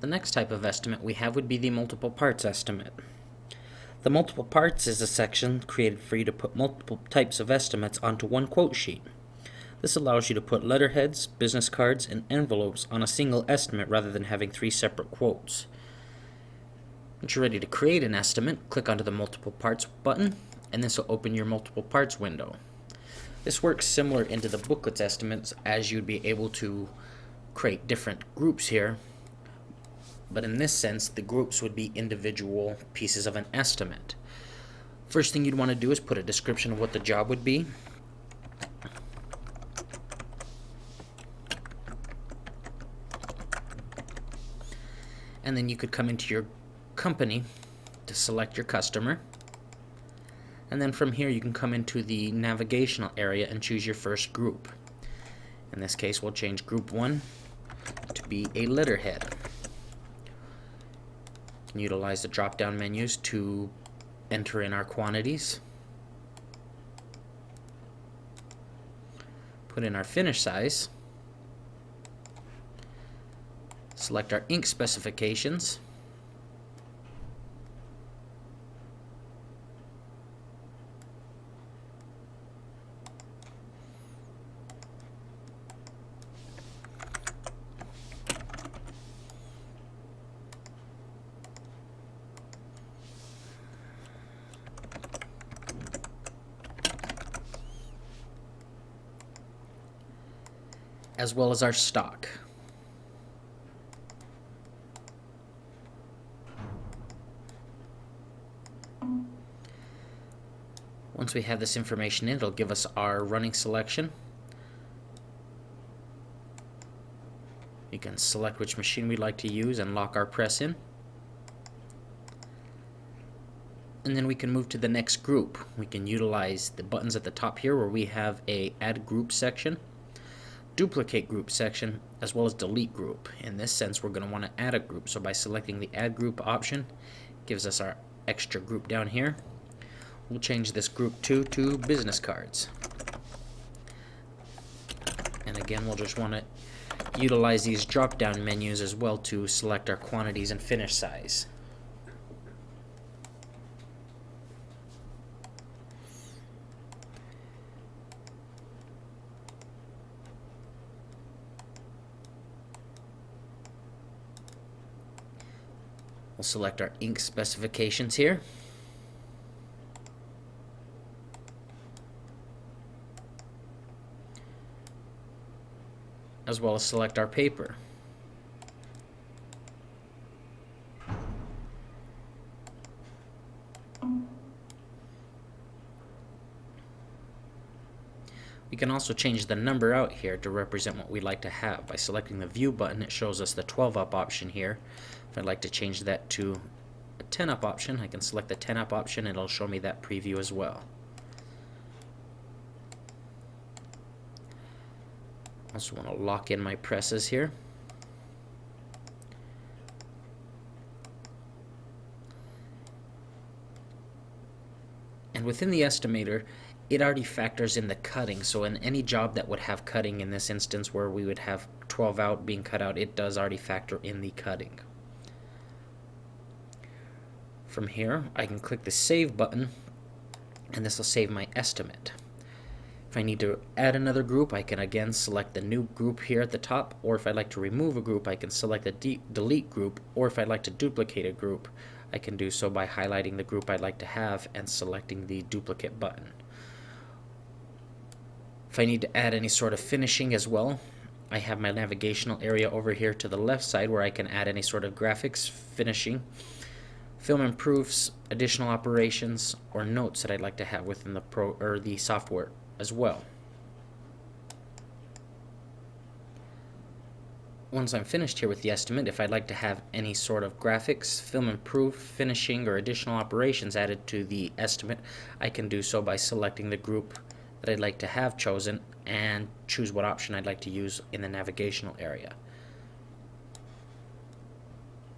The next type of estimate we have would be the multiple parts estimate. The multiple parts is a section created for you to put multiple types of estimates onto one quote sheet. This allows you to put letterheads, business cards, and envelopes on a single estimate rather than having 3 separate quotes. Once you're ready to create an estimate, click onto the multiple parts button, and this will open your multiple parts window. This works similar into the booklet's estimates, as you'd be able to create different groups here, but in this sense the groups would be individual pieces of an estimate. First thing you'd want to do is put a description of what the job would be. And then you could come into your company to select your customer. And then from here you can come into the navigational area and choose your first group. In this case we'll change group 1 to be a letterhead. You can utilize the drop down menus to enter in our quantities, put in our finish size, select our ink specifications, as well as our stock. Once we have this information in, it'll give us our running selection. You can select which machine we'd like to use and lock our press in. And then we can move to the next group. We can utilize the buttons at the top here where we have a add group section, duplicate group section, as well as delete group. In this sense we're going to want to add a group, so by selecting the add group option, it gives us our extra group down here. We'll change this group 2 to business cards. And again we'll just want to utilize these drop down menus as well to select our quantities and finish size. We'll select our ink specifications here. As well as select our paper. We can also change the number out here to represent what we'd like to have. By selecting the view button, it shows us the 12 up option here. If I'd like to change that to a 10 up option, I can select the 10 up option and it'll show me that preview as well. Also want to lock in my presses here. And within the estimator, it already factors in the cutting, so in any job that would have cutting, in this instance where we would have 12 out being cut out, it does already factor in the cutting. From here I can click the save button and this will save my estimate. If I need to add another group, I can again select the new group here at the top, or if I'd like to remove a group, I can select the delete group, or if I'd like to duplicate a group, I can do so by highlighting the group I'd like to have and selecting the duplicate button. If I need to add any sort of finishing as well, I have my navigational area over here to the left side where I can add any sort of graphics, finishing, film improves, additional operations, or notes that I'd like to have within the software as well. Once I'm finished here with the estimate, if I'd like to have any sort of graphics, film improve, finishing, or additional operations added to the estimate, I can do so by selecting the group that I'd like to have chosen and choose what option I'd like to use in the navigational area.